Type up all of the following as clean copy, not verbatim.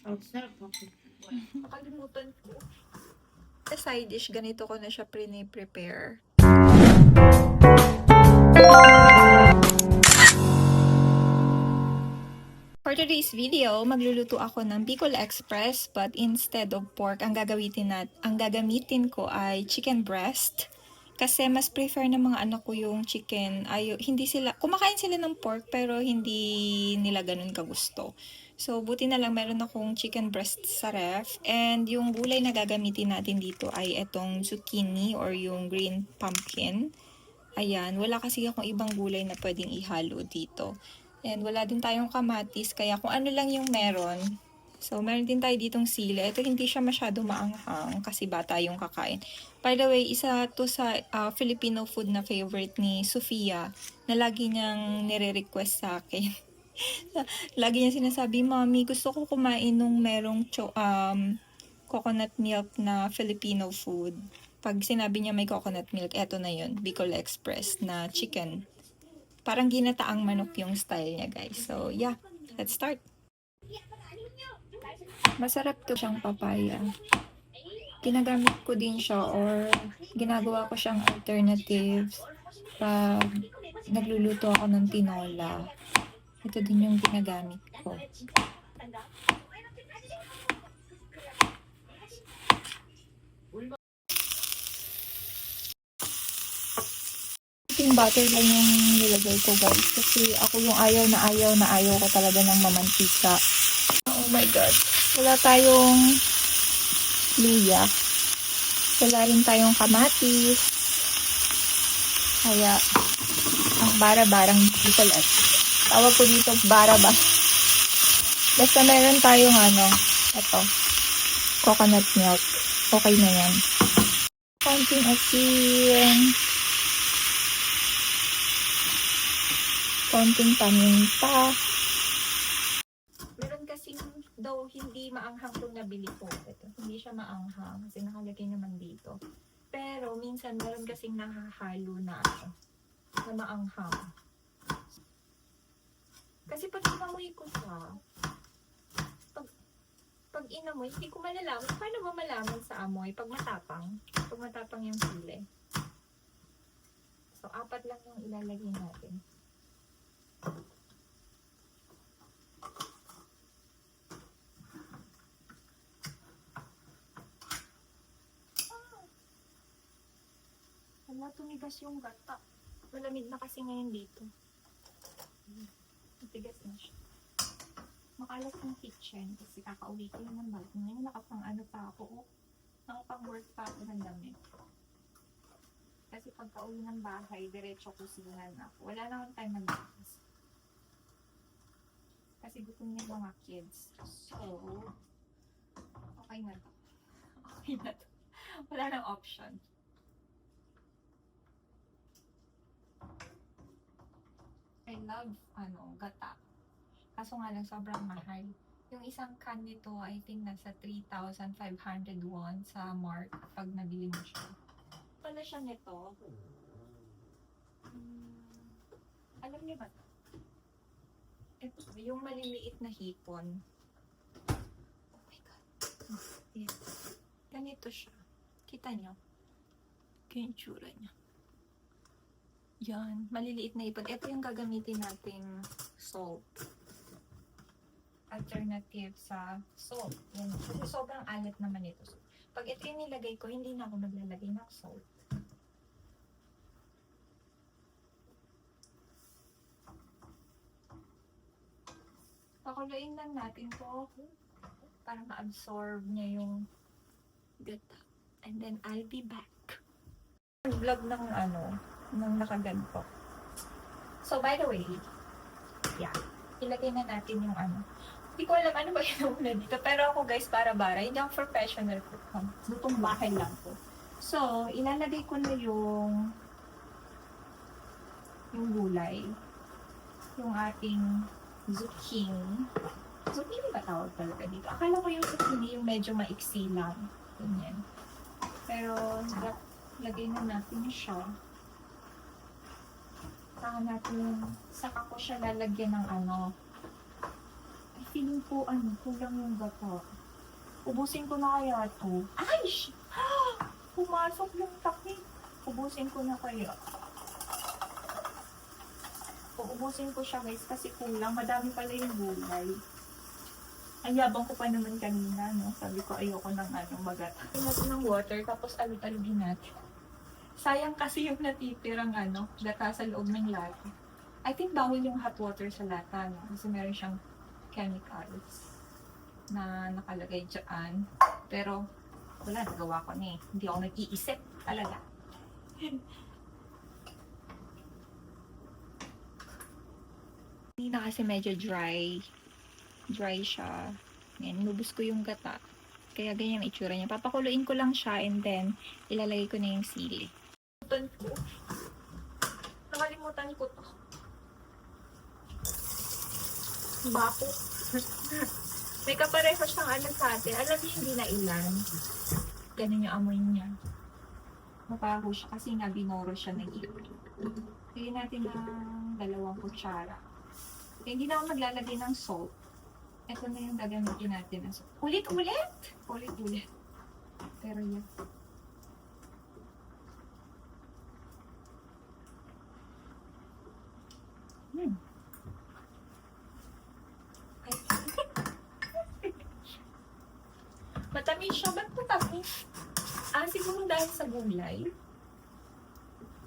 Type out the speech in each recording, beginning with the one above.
Ang sarap ako. Nakalimutan ko. Sa side dish, ganito ko na siya prepare. For today's video, magluluto ako ng Bicol Express but instead of pork, ang gagamitin ko ay chicken breast. Kasi mas prefer ng mga anak ko yung chicken. Hindi sila, kumakain sila ng pork pero hindi nila ganun kagusto. So, buti na lang meron akong chicken breast sa ref. And yung gulay na gagamitin natin dito ay itong zucchini or yung green pumpkin. Ayan, wala kasi akong ibang gulay na pwedeng ihalo dito. And wala din tayong kamatis, kaya kung ano lang yung meron. So, meron din tayo ditong sili. Ito hindi siya masyado maanghang kasi bata yung kakain. By the way, isa to sa Filipino food na favorite ni Sofia na lagi niyang nire-request sa akin. Lagi niya sinasabi, Mommy, gusto ko kumain nung merong coconut milk na Filipino food. Pag sinabi niya may coconut milk, eto na yun, Bicol Express na chicken. Parang ginataang manok yung style niya, guys. So, yeah, let's start. Masarap to siyang papaya. Ginagamit ko din siya or ginagawa ko siyang alternatives pag nagluluto ako ng tinola. Ito din yung ginagamit ko. Yung butter lang yung nilagay ko, guys. Kasi ako yung ayaw ko talaga ng mamantika. Oh my God. Wala tayong luya. Wala rin tayong kamatis. Kaya, ang bara-barang Bicol Express. Tawag ko dito bara-bara. Basta meron tayong ito, coconut milk. Okay na yan. Konting asin. Konting paminta. Meron kasing, though hindi maanghang itong nabili ko. Ito, hindi siya maanghang kasi nakalagay naman dito. Pero minsan meron kasing nakahalo na na maanghang. Kasi pag inamoy ko siya, pag inamoy, hindi ko malalaman. Paano ba malaman sa amoy? Pag matapang yung sili. So, 4 lang yung ilalagay natin. Wala, tumigas yung gata. Malamig na kasi ngayon dito. Matigas na siya. Makalas yung kitchen kasi kakauwi ko yun ng bago. Ngayon nakapang pa ako. Nakapang-work pa ako ng damit. Kasi pagka-uwi ng bahay, diretso kusinan ako. Wala na akong time mag-business. Kasi gutom niya mga kids. So, okay na to. Okay na to. Wala nang option. I love, gata. Kaso nga lang, sobrang mahal. Yung isang can nito, I think nasa 3,500 won sa Mart pag nabili mo siya. Pala siya nito. Alam niyo ba ito? Ito, yung maliliit na hipon. Oh my God. Yes. Ganito siya. Kita niyo? Kaya yung tsura niya. Yan, maliliit na hipon. Ito yung gagamitin nating salt. Alternative sa salt. Yan. Kasi sobrang alat naman ito. So, pag ito yung nilagay ko, hindi na ako maglalagay ng salt. Pakuluin lang natin to para ma-absorb niya yung gata. And then, I'll be back. Vlog ng ng nakaganto. So, by the way, yeah, ilagay na natin yung Hindi ko alam ano ba yung una dito. Pero ako guys, bara-bara. Hindi ako professional cook. Lutong bahay lang ko. So, ilalagay ko na yung gulay. Yung ating zucchini. Zucchini ba tawag talaga dito? Akala ko yung zucchini yung medyo maiksi lang. Ganyan. Pero, lagay na natin siya. Saka ko siya lalagyan ng feeling ko, kulang yung gata. Ubusin ko na kaya to. Ay! Pumasok yung takip. Ubusin ko na kaya. Ubusin ko siya guys kasi kulang. Madami pala yung gulay. Ang yabang ko pa naman kanina, no? Sabi ko ayoko ng magata. Natin ng water tapos alug-alugin natin. Sayang kasi yung natitirang gata sa loob ng lata. I think bawal yung hot water sa lata, no? Kasi meron siyang chemicals na nakalagay dyan. Pero wala, nagawa ko na eh. Hindi ako nag-iisip talaga. Hindi na kasi medyo dry. Dry siya. Ngayon, inubos ko yung gata. Kaya ganyan ang itsura niya. Papakuluin ko lang siya and then ilalagay ko na yung sili. Nakalimutan ko to. Bako. May kapareho siyang sa atin. Alam niyo hindi na ilan. Ganun yung amoy niya. Mapaho siya kasi nga binoro siya ng ilo. Lagyan natin ng 2 kutsara. Hindi na ako maglalagay ng salt. Ito na yung gagamitin natin. Ulit-ulit! Ulit-ulit. Pero yan. Matamis siya. Ba't matamis? Siguro dahil sa gulay.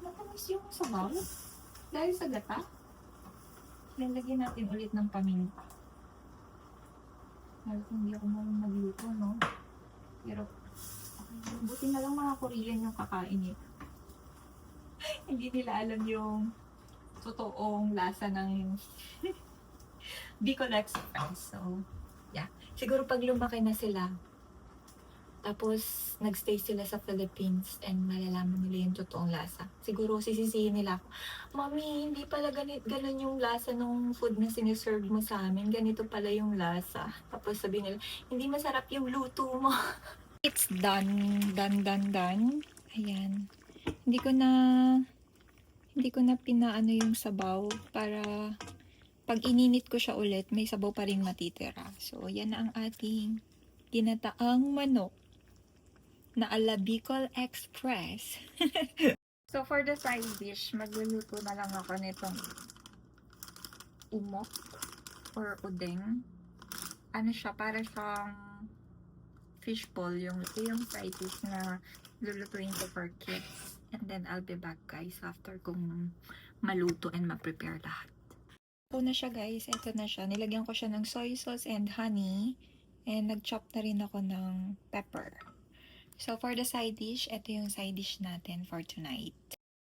Matamis yung sabaw. Dahil sa gata. Lalagyan natin ulit ng paminta. Hindi ako marunong magluto, no? Pero, okay. Buti na lang mga Korean yung kakain nito. Hindi nila alam yung totoong lasa ng Bicol Express. So, yeah. Siguro pag lumaki na sila, tapos nagstay sila sa Philippines and malalaman nila yung totoong lasa. Siguro sisisihin nila ako, Mami, hindi pala ganun yung lasa ng food na siniserve mo sa amin. Ganito pala yung lasa. Tapos sabihin nila, hindi masarap yung luto mo. It's done. Done. Ayan. Hindi ko na pinaano yung sabaw para pag ininit ko siya ulit, may sabaw pa rin matitira. So, yan na ang ating ginataang manok na ala Bicol Express. So, for the side dish, magluluto na lang ako nitong umok or udeng. Ano siya, para siyang fishball, yung side dish na lulutuin ko for kids. And then, I'll be back guys after kung maluto and ma-prepare lahat. Ito na siya guys, ito na siya. Nilagyan ko siya ng soy sauce and honey. And nag-chop na rin ako ng pepper. So, for the side dish, ito yung side dish natin for tonight.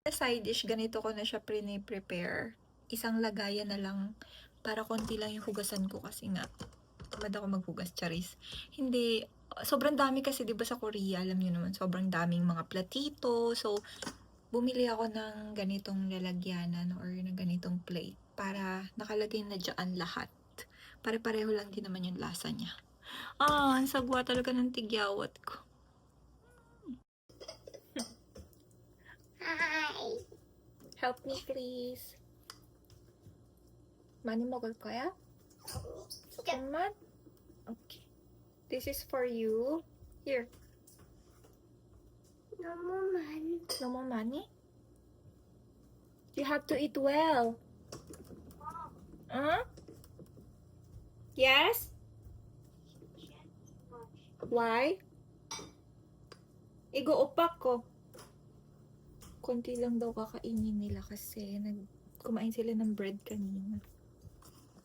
The side dish, ganito ko na siya prepare. Isang lagayan na lang para konti lang yung hugasan ko kasi nga tamad ako maghugas, charis. Hindi, sobrang dami kasi 'di ba sa Korea, alam niyo naman, sobrang daming mga platito. So, bumili ako ng ganitong lalagyanan or ng ganitong plate para nakalagay na dyan lahat. Pare-pareho lang din naman yung lasa niya. Ang sagwa talaga ng tigyawat ko. Hi. Help me please. 많이 먹을 거야? 조금만? Okay. This is for you. Here. 너무 많이? You have to eat well. Yes? Why? Igo-upak ko. Konti lang daw kakainin nila kasi kumain sila ng bread kanina.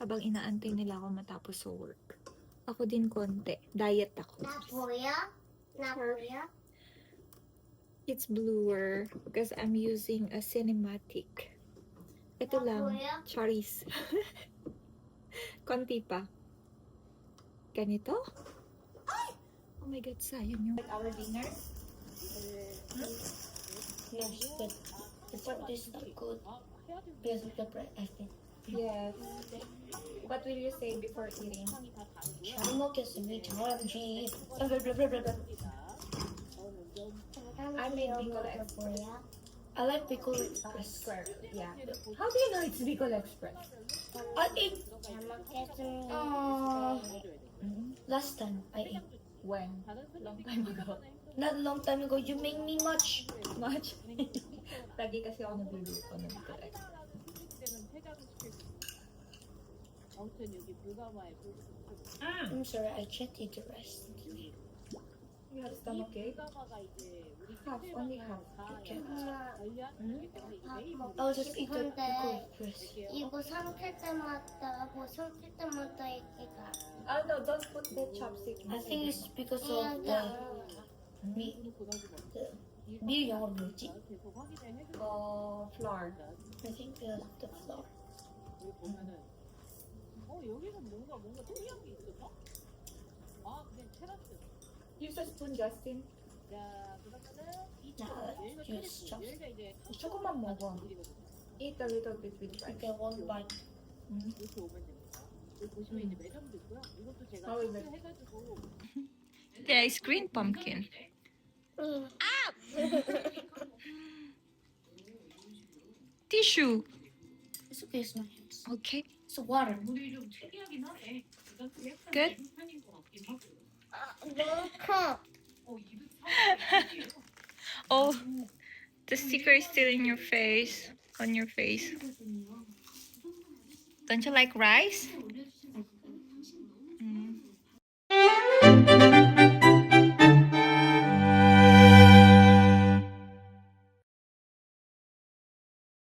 Habang inaantay nila ako matapos sa work. Ako din konti. Diet ako. Napoya? It's bluer because I'm using a cinematic. Ito lang. Charis. Konti pa. Ganito? Oh my God, sayang yung... Our dinner? Yes, but the part is not good. Because of the bread, I think. Yes. What will you say before eating? 잘 먹겠습니다. 저런지. I made Bicol Express. I like Bicol Express. Yeah. How do you know it's Bicol Express? I ate 잘 먹겠습니다. last time. I ate. When? Long time ago. Not a long time ago. You make me much. Much? Lagi kasi ako nagluluto ng Bicol Express. I'm sorry. I can't eat the rest. You have stomach ache? Half, only half. Okay. 밥 I'll just eat the 근데 rest. 이거 삼킬 때마다 뭐 삼킬 때마다 얘기가 Oh no, don't put the chopstick. I think it's because of 이야기 the 안 나와. meat. 밀 영어로 뭐지? Flour. I think the flour. Use a spoon, Justin. Now let's use chopstick. 조금만 먹어. Eat a little bit with rice. Okay, one bite. How is it? Yeah, it's green pumpkin. Tissue. It's okay, it's my hands. Okay, It's water. good. 너무 커. Oh, the sticker is still in your face. On your face. Don't you like rice?